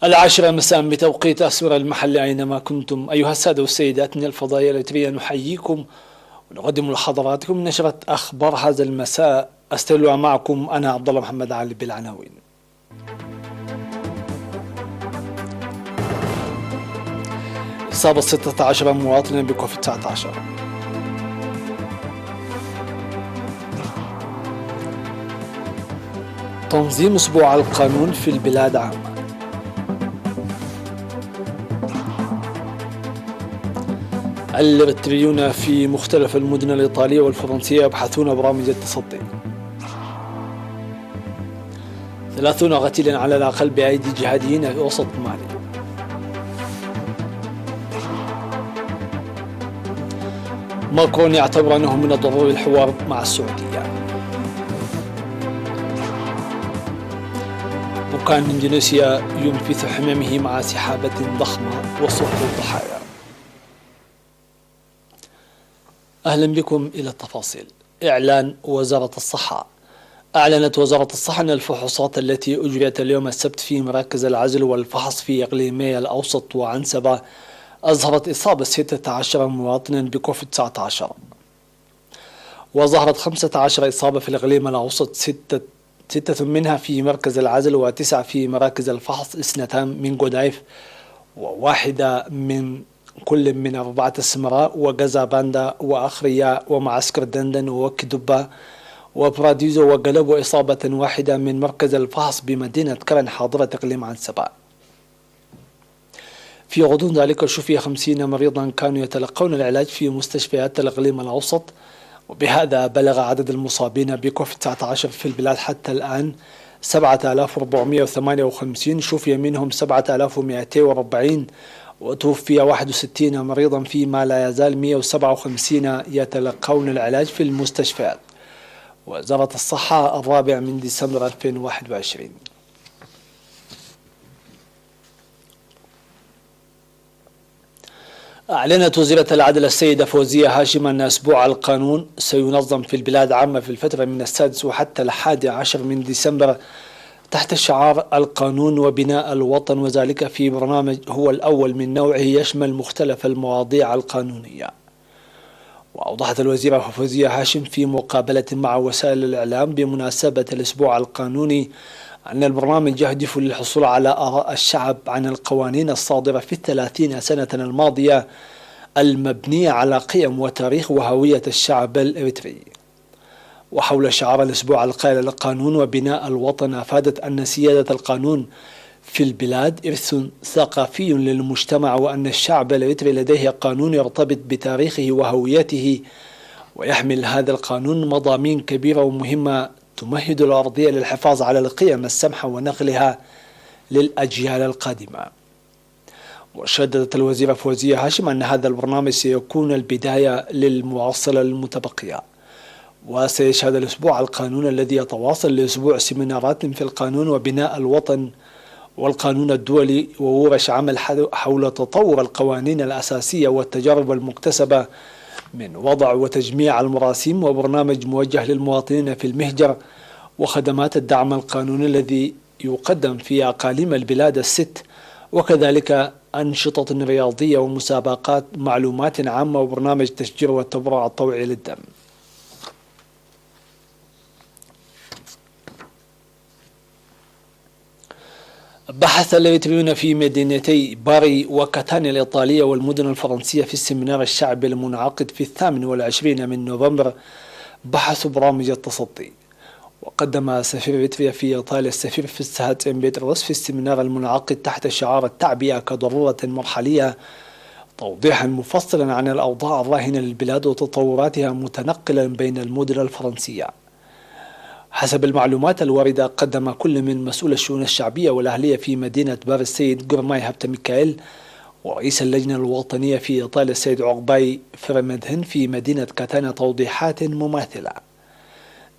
العاشرة مساء بتوقيت أسور المحل أينما كنتم أيها السادة والسيدات من الفضائية الإريترية، نحييكم ونقدم لحضراتكم نشرة أخبار هذا المساء. أستهلها معكم أنا عبد الله محمد علي بالعناوين. إصابة 16 مواطنا بكوفيد 19. تنظيم أسبوع القانون في البلاد عامة. الإريتريون في مختلف المدن الإيطالية والفرنسية يبحثون برامج التصدي. 30 قتيلا على الأقل بأيدي جهاديين في وسط مالي. ماكرون يعتبر أنه من الضروري الحوار مع السعودية. بركان إندونيسيا ينفث حمامه مع سحابة ضخمة وسقوط الضحايا. أهلا بكم إلى التفاصيل. إعلان وزارة الصحة. أعلنت وزارة الصحة أن الفحوصات التي أجريت اليوم السبت في مراكز العزل والفحص في إقليمي الأوسط وعنسبة أظهرت إصابة 16 مواطنا بكوفيد 19، وظهرت 15 إصابة في الإقليم الأوسط، ستة منها في مركز العزل و9 في مراكز الفحص، 2 من جودايف وواحدة من كل من 4 السمراء وجزا باندا وأخرياء ومعسكر دندن وكدبة وبراديزو وقلب، وإصابة واحدة من مركز الفحص بمدينة كرن حاضرة إقليم عنسبة. في غضون ذلك شفي 50 مريضا كانوا يتلقون العلاج في مستشفيات الإقليم الأوسط، وبهذا بلغ عدد المصابين بكوفيد 19 في البلاد حتى الآن 7458. شفي منهم 7240 وتوفي 61 مريضا، فيما لا يزال 157 يتلقون العلاج في المستشفيات. وزارة الصحة 4 ديسمبر 2021. أعلنت وزيرة العدل السيدة فوزية هاشم أن أسبوع القانون سينظم في البلاد عامة في الفترة من 6 حتى 11 ديسمبر تحت شعار القانون وبناء الوطن، وذلك في برنامج هو الأول من نوعه يشمل مختلف المواضيع القانونية. وأوضحت الوزيرة فوزية هاشم في مقابلة مع وسائل الإعلام بمناسبة الأسبوع القانوني أن البرنامج يهدف للحصول على آراء الشعب عن القوانين الصادرة في 30 سنة الماضية المبنية على قيم وتاريخ وهوية الشعب الإريتري. وحول شعار الأسبوع القائل القانون وبناء الوطن، أفادت أن سيادة القانون في البلاد إرث ثقافي للمجتمع، وأن الشعب الإريتري لديه قانون يرتبط بتاريخه وهويته، ويحمل هذا القانون مضامين كبيرة ومهمة تمهد الأرضية للحفاظ على القيم السمحة ونقلها للأجيال القادمة. وشددت الوزيرة فوزية هاشم أن هذا البرنامج سيكون البداية للمواصلة المتبقية، وسيشهد الأسبوع القانون الذي يتواصل لأسبوع سيمينارات في القانون وبناء الوطن والقانون الدولي وورش عمل حول تطور القوانين الأساسية والتجارب المكتسبة من وضع وتجميع المراسيم، وبرنامج موجه للمواطنين في المهجر، وخدمات الدعم القانوني الذي يقدم في أقاليم البلاد ال6، وكذلك أنشطة رياضية ومسابقات معلومات عامة وبرنامج تشجير والتبرع الطوعي للدم. بحث الإريتريون في مدينتي باري وكاتانيا الإيطالية والمدن الفرنسية في السمينار الشعبي المنعقد في 28 نوفمبر بحثوا برامج التصدي. وقدم سفير إريتريا في إيطاليا السفير فيستهات بيتروس في السمينار المنعقد تحت شعار التعبئة كضرورة مرحلية توضيحا مفصلا عن الأوضاع الراهنة للبلاد وتطوراتها متنقلا بين المدن الفرنسية. حسب المعلومات الواردة، قدم كل من مسؤول الشؤون الشعبية والأهلية في مدينة بار السيد جورماي هبت ميكائيل، ورئيس اللجنة الوطنية في إيطاليا السيد عقباي فرمدهن في مدينة كاتانيا توضيحات مماثلة.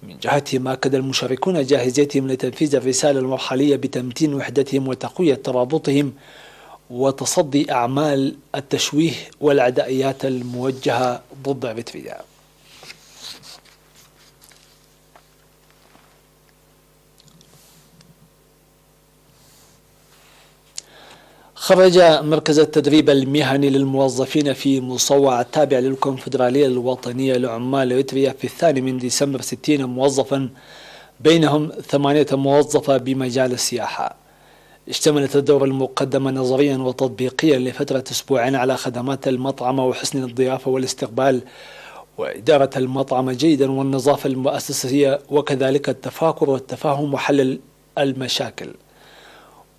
من جهتهم أكد المشاركون جاهزيتهم لتنفيذ الرسالة المرحلية بتمتين وحدتهم وتقوية ترابطهم وتصدي أعمال التشويه والعدائيات الموجهة ضد إريتريا. خرج مركز التدريب المهني للموظفين في مصوع التابع للكونفدرالية الوطنية لعمال إريتريا في 2 ديسمبر 60 موظفا، بينهم 8 موظفة بمجال السياحة. اشتملت الدورة المقدمة نظريا وتطبيقيا لفترة أسبوعين على خدمات المطعمة وحسن الضيافة والاستقبال وإدارة المطعم جيدا والنظافة المؤسسية، وكذلك التفاكر والتفاهم وحل المشاكل.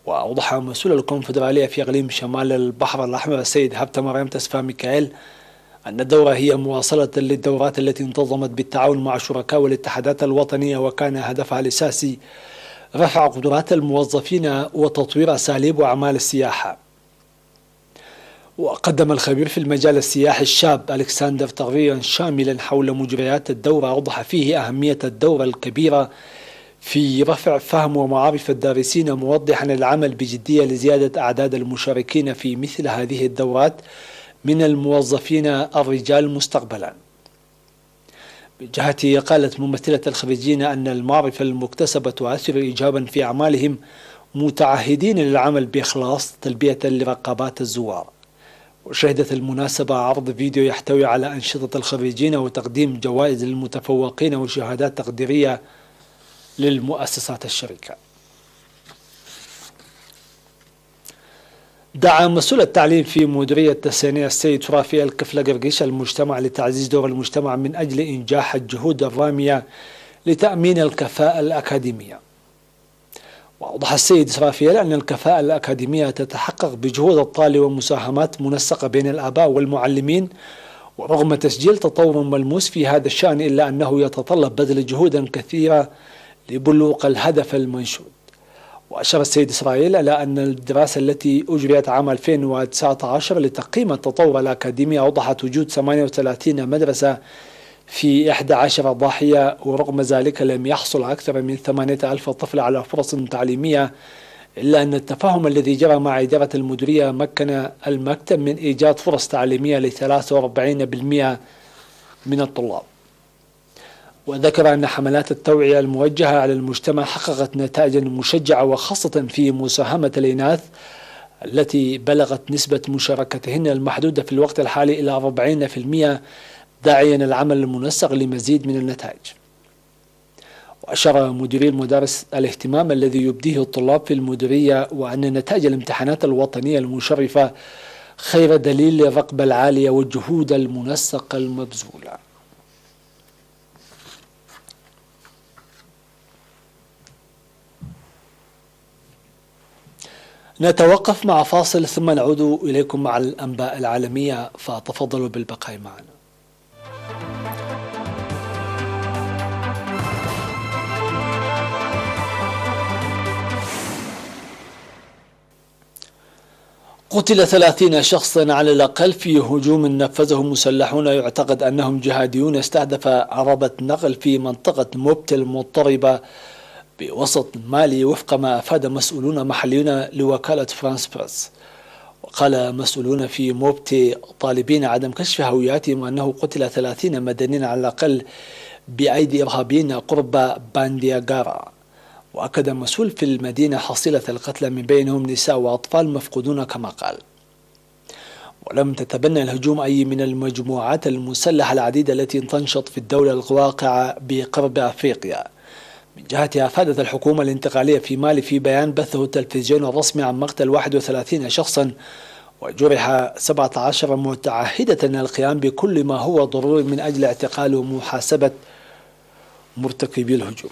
وأوضح مسؤول الكونفدرالية في إقليم شمال البحر الأحمر السيد هابتا مريم تسفا ميكائيل أن الدورة هي مواصلة للدورات التي انتظمت بالتعاون مع شركاء والاتحادات الوطنية، وكان هدفها الأساسي رفع قدرات الموظفين وتطوير أساليب وأعمال السياحة. وقدم الخبير في المجال السياحي الشاب ألكسندر تقريرا شاملا حول مجريات الدورة، أوضح فيه أهمية الدورة الكبيرة في رفع فهم ومعارف الدارسين، موضحا العمل بجدية لزيادة أعداد المشاركين في مثل هذه الدورات من الموظفين الرجال مستقبلا. بجهته قالت ممثلة الخريجين أن المعرفة المكتسبة تؤثر إيجابا في أعمالهم، متعهدين للعمل بإخلاص تلبية لرغبات الزوار. وشهدت المناسبة عرض فيديو يحتوي على أنشطة الخريجين وتقديم جوائز للمتفوقين وشهادات تقديرية للمؤسسات الشركة. دعا مسؤول التعليم في مديرية التسانية السيد رافائيل كفلة قرقيش المجتمع لتعزيز دور المجتمع من أجل إنجاح الجهود الرامية لتأمين الكفاءة الأكاديمية. وأوضح السيد رافائيل أن الكفاءة الأكاديمية تتحقق بجهود الطالب ومساهمات منسقة بين الآباء والمعلمين، ورغم تسجيل تطور ملموس في هذا الشأن إلا أنه يتطلب بذل جهود كثيرة لبلوغ الهدف المنشود. وأشار السيد إسرائيل إلى أن الدراسة التي أجريت عام 2019 لتقييم التطور الأكاديمي أوضحت وجود 38 مدرسة في 11 ضاحية، ورغم ذلك لم يحصل أكثر من 8,000 طفل على فرص تعليمية، إلا أن التفاهم الذي جرى مع إدارة المديرية مكن المكتب من إيجاد فرص تعليمية ل 43% من الطلاب. وذكر أن حملات التوعية الموجهة على المجتمع حققت نتائجا مشجعة، وخاصة في مساهمة الإناث التي بلغت نسبة مشاركتهن المحدودة في الوقت الحالي إلى 40%، داعيا العمل المنسق لمزيد من النتائج. وأشار مديري المدارس الاهتمام الذي يبديه الطلاب في المديرية، وأن نتائج الامتحانات الوطنية المشرفة خير دليل للرغبة العالية والجهود المنسقة المبذولة. نتوقف مع فاصل ثم نعود إليكم مع الأنباء العالمية، فتفضلوا بالبقاء معنا. قتل 30 شخصا على الأقل في هجوم نفذه مسلحون يعتقد أنهم جهاديون استهدف عربة نقل في منطقة موبتي المضطربة بوسط مالي، وفق ما أفاد مسؤولون محليون لوكالة فرانس بريس. وقال مسؤولون في موبتي طالبين عدم كشف هوياتهم أنه قتل 30 مدنيين على الأقل بأيدي إرهابيين قرب باندياغارا. وأكد مسؤول في المدينة حصيلة القتلى من بينهم نساء وأطفال مفقودون كما قال. ولم تتبنى الهجوم أي من المجموعات المسلحة العديدة التي تنشط في الدولة الواقعة بقرب أفريقيا. من جهتها أفادت الحكومة الانتقالية في مالي في بيان بثه التلفزيون الرسمي عن مقتل 31 شخصا وجرح 17 متعهدة القيام بكل ما هو ضروري من أجل اعتقال ومحاسبة مرتكبي الهجوم.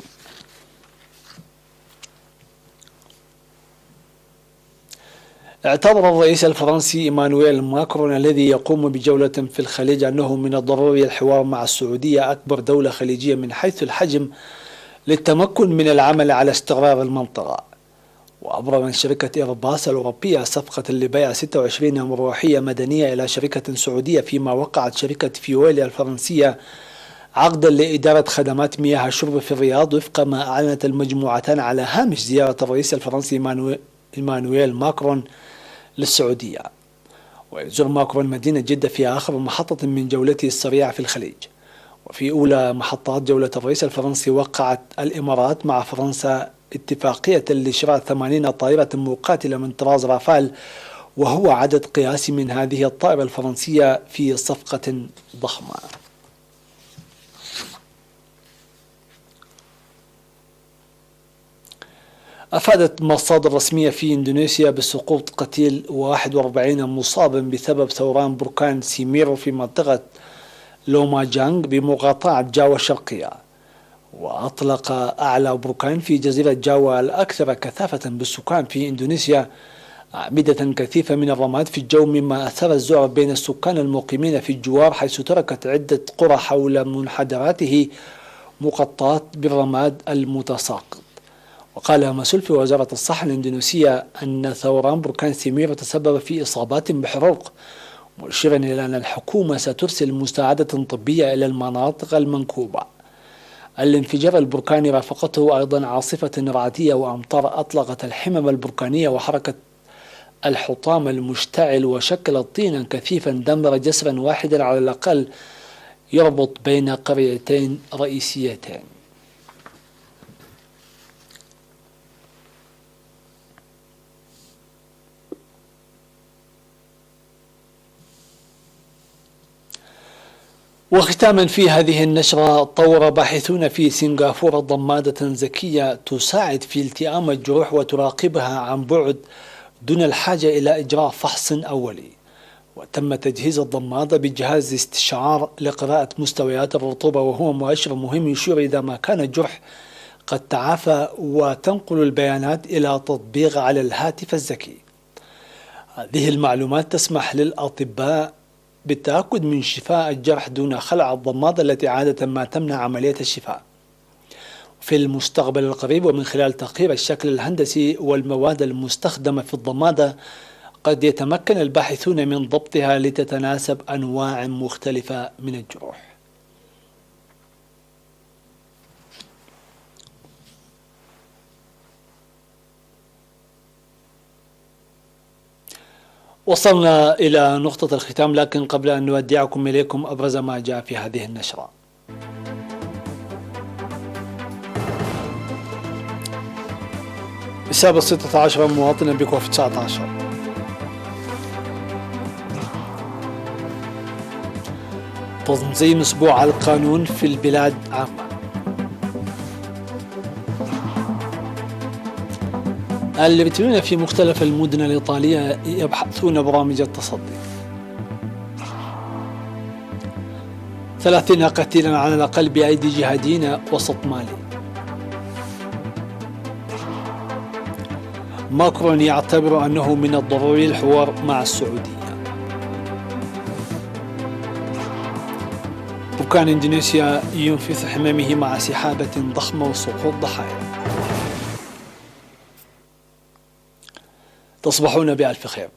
اعتبر الرئيس الفرنسي إيمانويل ماكرون الذي يقوم بجولة في الخليج أنه من الضروري الحوار مع السعودية أكبر دولة خليجية من حيث الحجم للتمكن من العمل على استقرار المنطقة. وأبرمت شركة إيرباص الأوروبية صفقة لبيع 26 مروحية مدنية إلى شركة سعودية، فيما وقعت شركة فيويليا الفرنسية عقدا لإدارة خدمات مياه الشرب في الرياض، وفق ما أعلنت المجموعتان على هامش زيارة الرئيس الفرنسي إيمانويل ماكرون للسعودية. ويزور ماكرون مدينة جدة في آخر محطة من جولته السريعة في الخليج. وفي أولى محطات جولة الرئيس الفرنسي وقعت الإمارات مع فرنسا اتفاقية لشراء 80 طائرة مقاتلة من طراز رافال، وهو عدد قياسي من هذه الطائرة الفرنسية في صفقة ضخمة. أفادت مصادر رسمية في إندونيسيا بسقوط قتيل 41 مصابا بسبب ثوران بركان سيميرو في منطقة لوماجانغ بمقاطعة جاوا الشرقية. وأطلق أعلى بركان في جزيرة جاوا الأكثر كثافة بالسكان في إندونيسيا أعمدة كثيفة من الرماد في الجو، مما أثار الذعر بين السكان المقيمين في الجوار، حيث تركت عدة قرى حول منحدراته مغطاة بالرماد المتساقط. وقال مسؤول في وزارة الصحة الإندونيسية أن ثوران بركان سيميرو تسبب في إصابات بحروق، مشيرا إلى أن الحكومة سترسل مساعدة طبية إلى المناطق المنكوبة. الانفجار البركاني رافقته أيضا عاصفة رعدية وأمطار أطلقت الحمم البركانية وحركة الحطام المشتعل، وشكلت طينا كثيفا دمر جسرا واحدا على الأقل يربط بين قريتين رئيسيتين. وختاما في هذه النشرة، طور باحثون في سنغافورة ضمادة ذكية تساعد في التئام الجروح وتراقبها عن بعد دون الحاجة إلى إجراء فحص أولي. وتم تجهيز الضمادة بجهاز استشعار لقراءة مستويات الرطوبة، وهو مؤشر مهم يشير إذا ما كان الجرح قد تعافى، وتنقل البيانات إلى تطبيق على الهاتف الذكي. هذه المعلومات تسمح للأطباء بالتأكد من شفاء الجرح دون خلع الضمادة التي عادة ما تمنع عملية الشفاء. في المستقبل القريب ومن خلال تقييم الشكل الهندسي والمواد المستخدمة في الضمادة، قد يتمكن الباحثون من ضبطها لتتناسب أنواع مختلفة من الجروح. وصلنا إلى نقطة الختام، لكن قبل أن نودعكم إليكم أبرز ما جاء في هذه النشرة. إصابة 16 مواطنا بكوفيد 19. تنظيم أسبوع القانون في البلاد عامة. الليبيين في مختلف المدن الإيطالية يبحثون برامج التصدي. 30 قتيلا على الأقل بأيدي جهاديين وسط مالي. ماكرون يعتبر أنه من الضروري الحوار مع السعودية. بركان إندونيسيا ينفث حمامه مع سحابة ضخمة وسقوط ضحايا. تصبحون بألف خير.